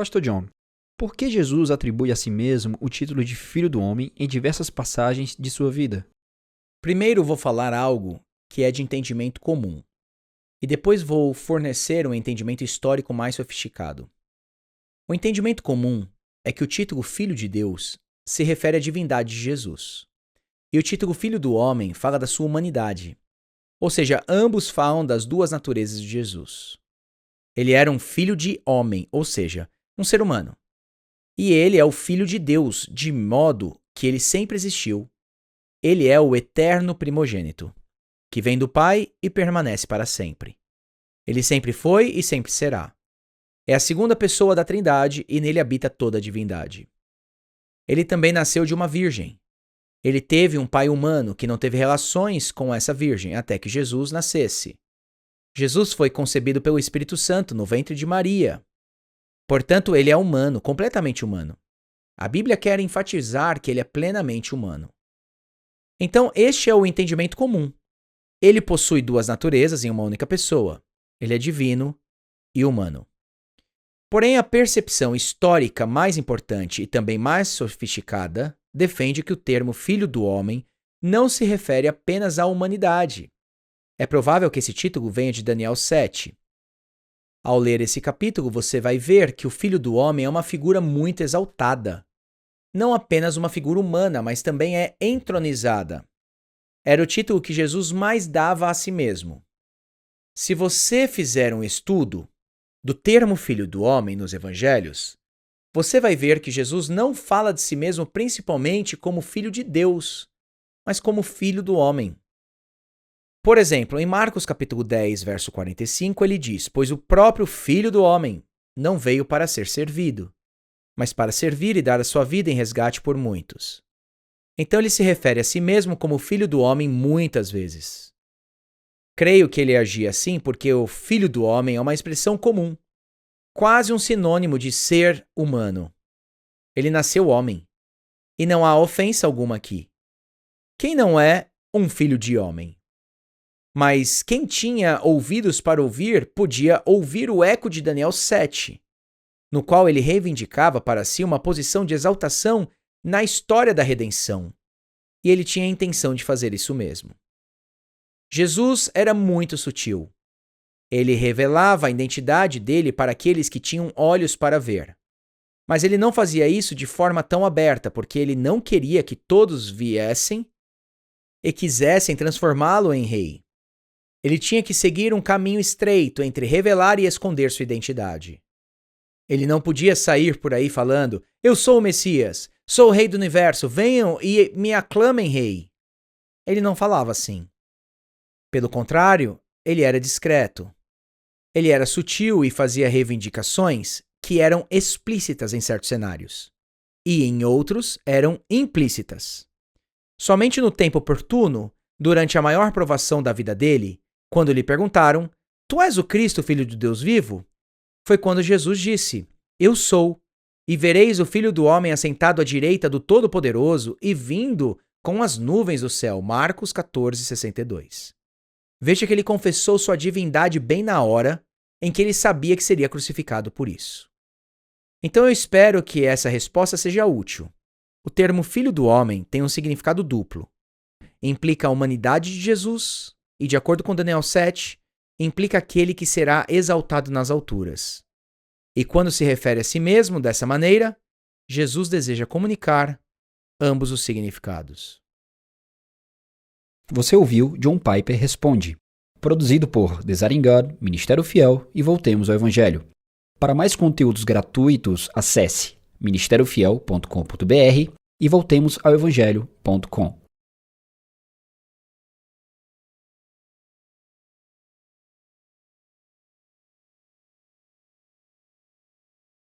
Pastor John, por que Jesus atribui a si mesmo o título de Filho do Homem em diversas passagens de sua vida? Primeiro vou falar algo que é de entendimento comum, e depois vou fornecer um entendimento histórico mais sofisticado. O entendimento comum é que o título Filho de Deus se refere à divindade de Jesus, e o título Filho do Homem fala da sua humanidade, ou seja, ambos falam das duas naturezas de Jesus. Ele era um filho de homem, ou seja, um ser humano. E ele é o Filho de Deus, de modo que ele sempre existiu. Ele é o eterno primogênito, que vem do Pai e permanece para sempre. Ele sempre foi e sempre será. É a segunda pessoa da Trindade e nele habita toda a divindade. Ele também nasceu de uma virgem. Ele teve um pai humano que não teve relações com essa virgem até que Jesus nascesse. Jesus foi concebido pelo Espírito Santo no ventre de Maria. Portanto, ele é humano, completamente humano. A Bíblia quer enfatizar que ele é plenamente humano. Então, este é o entendimento comum. Ele possui duas naturezas em uma única pessoa. Ele é divino e humano. Porém, a percepção histórica mais importante e também mais sofisticada defende que o termo Filho do Homem não se refere apenas à humanidade. É provável que esse título venha de Daniel 7. Ao ler esse capítulo, você vai ver que o Filho do Homem é uma figura muito exaltada. Não apenas uma figura humana, mas também é entronizada. Era o título que Jesus mais dava a si mesmo. Se você fizer um estudo do termo Filho do Homem nos Evangelhos, você vai ver que Jesus não fala de si mesmo principalmente como Filho de Deus, mas como Filho do Homem. Por exemplo, em Marcos capítulo 10, verso 45, ele diz: "Pois o próprio Filho do Homem não veio para ser servido, mas para servir e dar a sua vida em resgate por muitos." Então ele se refere a si mesmo como Filho do Homem muitas vezes. Creio que ele agia assim porque o Filho do Homem é uma expressão comum, quase um sinônimo de ser humano. Ele nasceu homem, e não há ofensa alguma aqui. Quem não é um filho de homem? Mas quem tinha ouvidos para ouvir podia ouvir o eco de Daniel 7, no qual ele reivindicava para si uma posição de exaltação na história da redenção. E ele tinha a intenção de fazer isso mesmo. Jesus era muito sutil. Ele revelava a identidade dele para aqueles que tinham olhos para ver. Mas ele não fazia isso de forma tão aberta, porque ele não queria que todos viessem e quisessem transformá-lo em rei. Ele tinha que seguir um caminho estreito entre revelar e esconder sua identidade. Ele não podia sair por aí falando: "Eu sou o Messias, sou o rei do universo, venham e me aclamem rei." Ele não falava assim. Pelo contrário, ele era discreto. Ele era sutil e fazia reivindicações que eram explícitas em certos cenários, e em outros eram implícitas. Somente no tempo oportuno, durante a maior provação da vida dele, quando lhe perguntaram: "Tu és o Cristo, Filho de Deus vivo?", foi quando Jesus disse: "Eu sou, e vereis o Filho do Homem assentado à direita do Todo-Poderoso e vindo com as nuvens do céu." Marcos 14, 62. Veja que ele confessou sua divindade bem na hora em que ele sabia que seria crucificado por isso. Então eu espero que essa resposta seja útil. O termo Filho do Homem tem um significado duplo. Implica a humanidade de Jesus e, de acordo com Daniel 7, implica aquele que será exaltado nas alturas. E quando se refere a si mesmo dessa maneira, Jesus deseja comunicar ambos os significados. Você ouviu John Piper Responde, produzido por Desiring God, Ministério Fiel e Voltemos ao Evangelho. Para mais conteúdos gratuitos, acesse ministériofiel.com.br e voltemosaoevangelho.com.